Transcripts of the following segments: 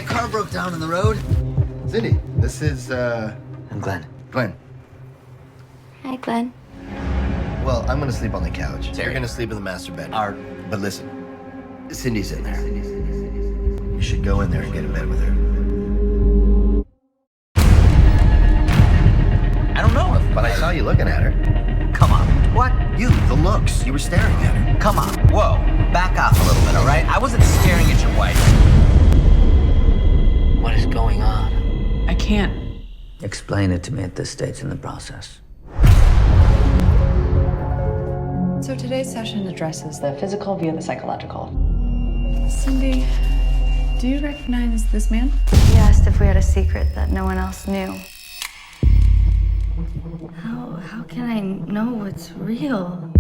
car broke down on the road. Cindy, this is, I'm Glenn. Glenn. Hi, Glenn. Well, I'm gonna sleep on the couch. Terry. You're gonna sleep in the master bedroom. Art. But listen, Cindy's in there. You should go in there and get in bed with her. I don't know if... But I saw you looking at her. Come on. What? You, the looks. You were staring at her. Come on. Whoa. Back off a little bit, all right? I wasn't staring at your wife. What is going on? I can't. Explain it to me at this stage in the process. So today's session addresses the physical via the psychological. Cindy, do you recognize this man? He asked if we had a secret that no one else knew. How can I know what's real?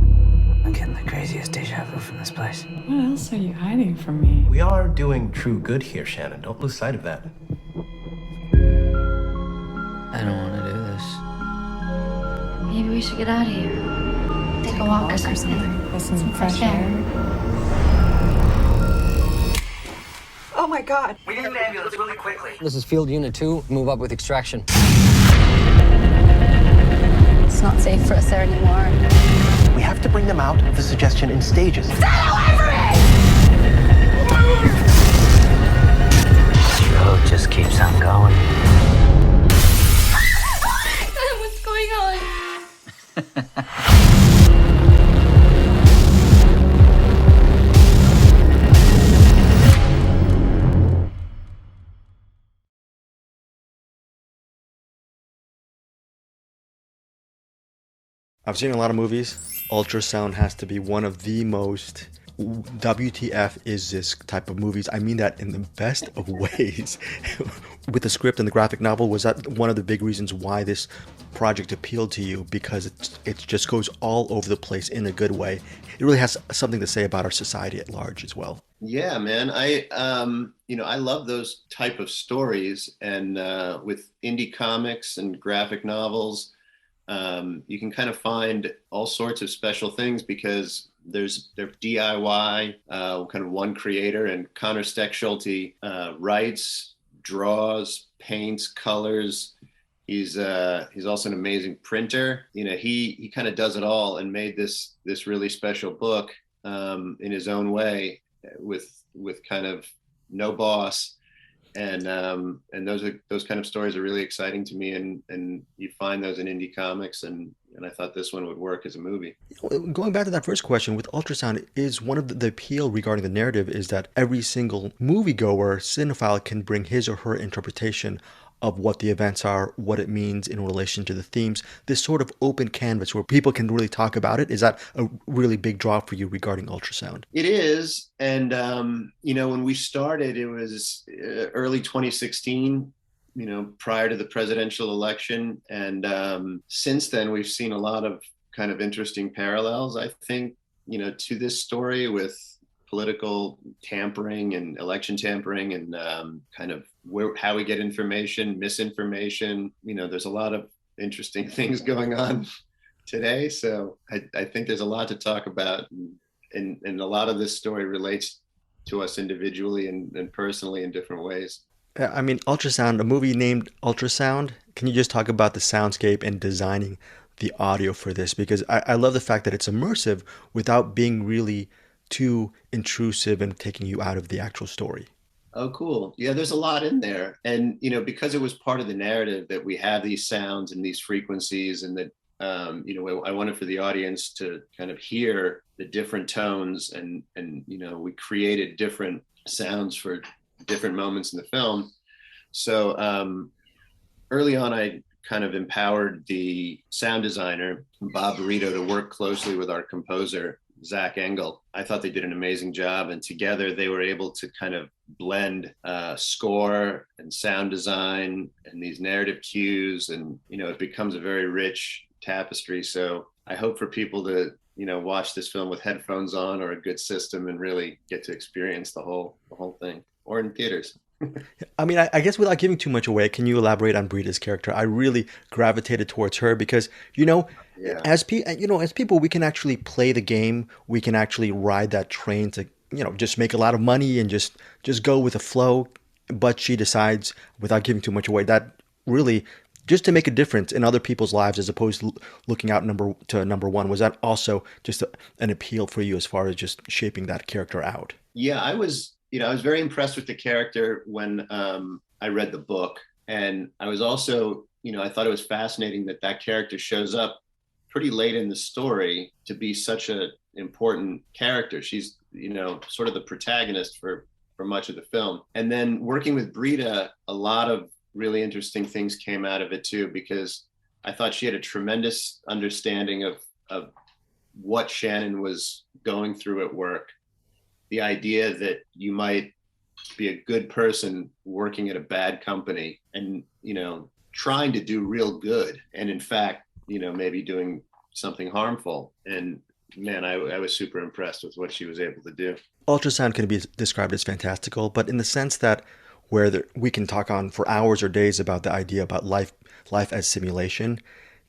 I'm getting the craziest deja vu from this place. What else are you hiding from me? We are doing true good here, Shannon. Don't lose sight of that. I don't want to do this. Maybe we should get out of here. Take a walk or something. Get some fresh air. Oh my God. We need an ambulance really quickly. This is Field Unit 2. Move up with extraction. It's not safe for us there anymore. We have to bring them out of the suggestion in stages. Stay away from me! This road just keeps on going. What's going on? I've seen a lot of movies. Ultrasound has to be one of the most WTF is this type of movies. I mean that in the best of ways. With the script and the graphic novel, was that one of the big reasons why this project appealed to you? Because it just goes all over the place in a good way. It really has something to say about our society at large as well. Yeah, man. I love those type of stories, and with indie comics and graphic novels, you can kind of find all sorts of special things because they're DIY, kind of one creator, and Conor Sechshulte writes, draws, paints, colors. He's also an amazing printer. You know, he kind of does it all and made this really special book in his own way with kind of no boss. And those kind of stories are really exciting to me, and you find those in indie comics, and I thought this one would work as a movie. Going back to that first question, with Ultrasound, is one of the appeal regarding the narrative is that every single moviegoer, cinephile, can bring his or her interpretation of what the events are, what it means in relation to the themes, this sort of open canvas where people can really talk about it. Is that a really big draw for you regarding Ultrasound? It is. And, when we started, it was early 2016, prior to the presidential election. And since then, we've seen a lot of kind of interesting parallels, I think, to this story with political tampering and election tampering and kind of how we get information, misinformation. There's a lot of interesting things going on today. So I think there's a lot to talk about. And a lot of this story relates to us individually and personally in different ways. I mean, Ultrasound, a movie named Ultrasound. Can you just talk about the soundscape and designing the audio for this? Because I love the fact that it's immersive without being really too intrusive and taking you out of the actual story. Oh, cool. Yeah, there's a lot in there. And, because it was part of the narrative that we have these sounds and these frequencies, and that, I wanted for the audience to kind of hear the different tones, and we created different sounds for different moments in the film. So early on, I kind of empowered the sound designer, Bob Burrito, to work closely with our composer, Zach Engel. I thought they did an amazing job, and together they were able to kind of blend score and sound design and these narrative cues, and it becomes a very rich tapestry. So I hope for people to watch this film with headphones on or a good system and really get to experience the whole thing, or in theaters. I mean, I guess without giving too much away, can you elaborate on Britta's character? I really gravitated towards her because, as people, we can actually play the game. We can actually ride that train to, just make a lot of money and just go with the flow. but she decides, without giving too much away, that really just to make a difference in other people's lives as opposed to looking out number one. Was that also just an appeal for you as far as just shaping that character out? Yeah, I was very impressed with the character when I read the book. And I was also, I thought it was fascinating that that character shows up pretty late in the story to be such an important character. She's, sort of the protagonist for much of the film. And then working with Brita, a lot of really interesting things came out of it too, because I thought she had a tremendous understanding of what Shannon was going through at work. The idea that you might be a good person working at a bad company and, trying to do real good. And in fact, maybe doing something harmful. And man, I was super impressed with what she was able to do. Ultrasound can be described as fantastical, but in the sense that we can talk on for hours or days about the idea about life as simulation.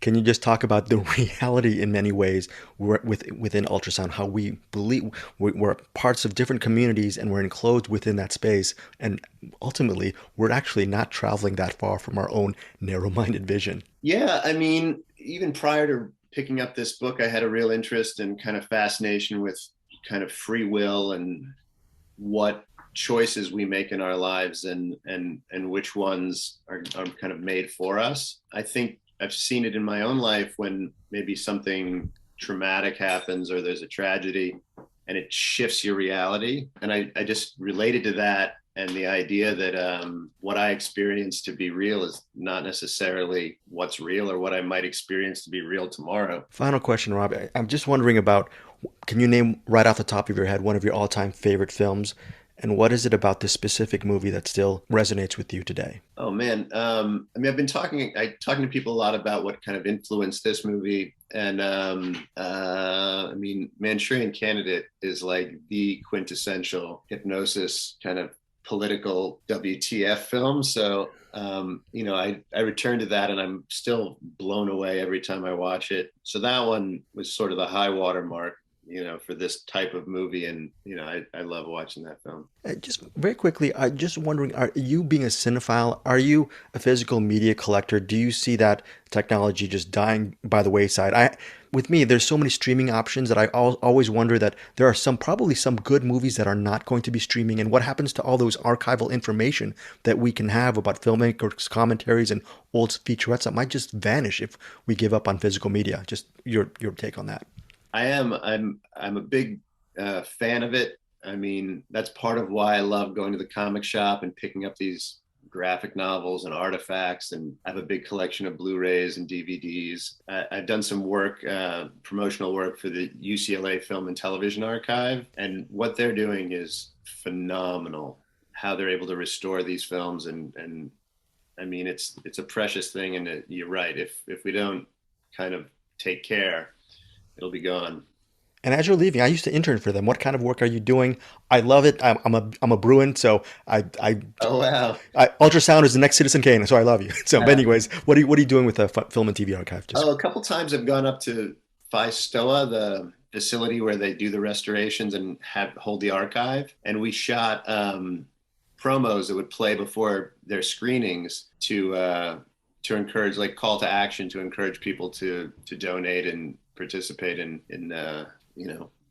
Can you just talk about the reality in many ways within ultrasound, how we believe we're parts of different communities and we're enclosed within that space, and ultimately we're actually not traveling that far from our own narrow-minded vision? Yeah, I mean, even prior to picking up this book, I had a real interest and kind of fascination with kind of free will and what choices we make in our lives and which ones are kind of made for us. I think I've seen it in my own life when maybe something traumatic happens or there's a tragedy and it shifts your reality. And I just related to that and the idea that what I experience to be real is not necessarily what's real or what I might experience to be real tomorrow. Final question, Rob. I'm just wondering about, can you name right off the top of your head one of your all-time favorite films? And what is it about this specific movie that still resonates with you today? Oh man, I've been talking to people a lot about what kind of influenced this movie, and Manchurian Candidate is like the quintessential hypnosis kind of political WTF film. So I return to that, and I'm still blown away every time I watch it. So that one was sort of the high water mark, for this type of movie. And, I love watching that film. Just very quickly, I'm just wondering, are you being a cinephile? Are you a physical media collector? Do you see that technology just dying by the wayside? With me, there's so many streaming options that I always wonder that there are probably some good movies that are not going to be streaming. And what happens to all those archival information that we can have about filmmakers' commentaries and old featurettes that might just vanish if we give up on physical media? Just your take on that. I'm a big fan of it. I mean, that's part of why I love going to the comic shop and picking up these graphic novels and artifacts. And I have a big collection of Blu-rays and DVDs. I've done some work, promotional work for the UCLA Film and Television Archive. And what they're doing is phenomenal, how they're able to restore these films. And I mean, it's a precious thing. And you're right. If we don't kind of take care, it'll be gone. And as you're leaving, I used to intern for them. What kind of work are you doing? I love it. I'm a Bruin, so Oh wow! Ultrasound is the next Citizen Kane, so I love you. So, anyways, what are you doing with the Film and TV Archive? A couple times I've gone up to Phi Stoa, the facility where they do the restorations and hold the archive, and we shot promos that would play before their screenings to encourage, like, call to action to encourage people to donate and participate in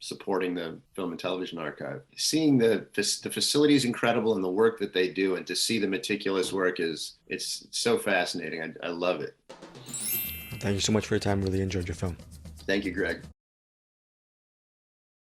supporting the Film and Television Archive. Seeing the facility is incredible and the work that they do, and to see the meticulous work it's so fascinating. I love it. Thank you so much for your time. Really enjoyed your film. Thank you, Greg.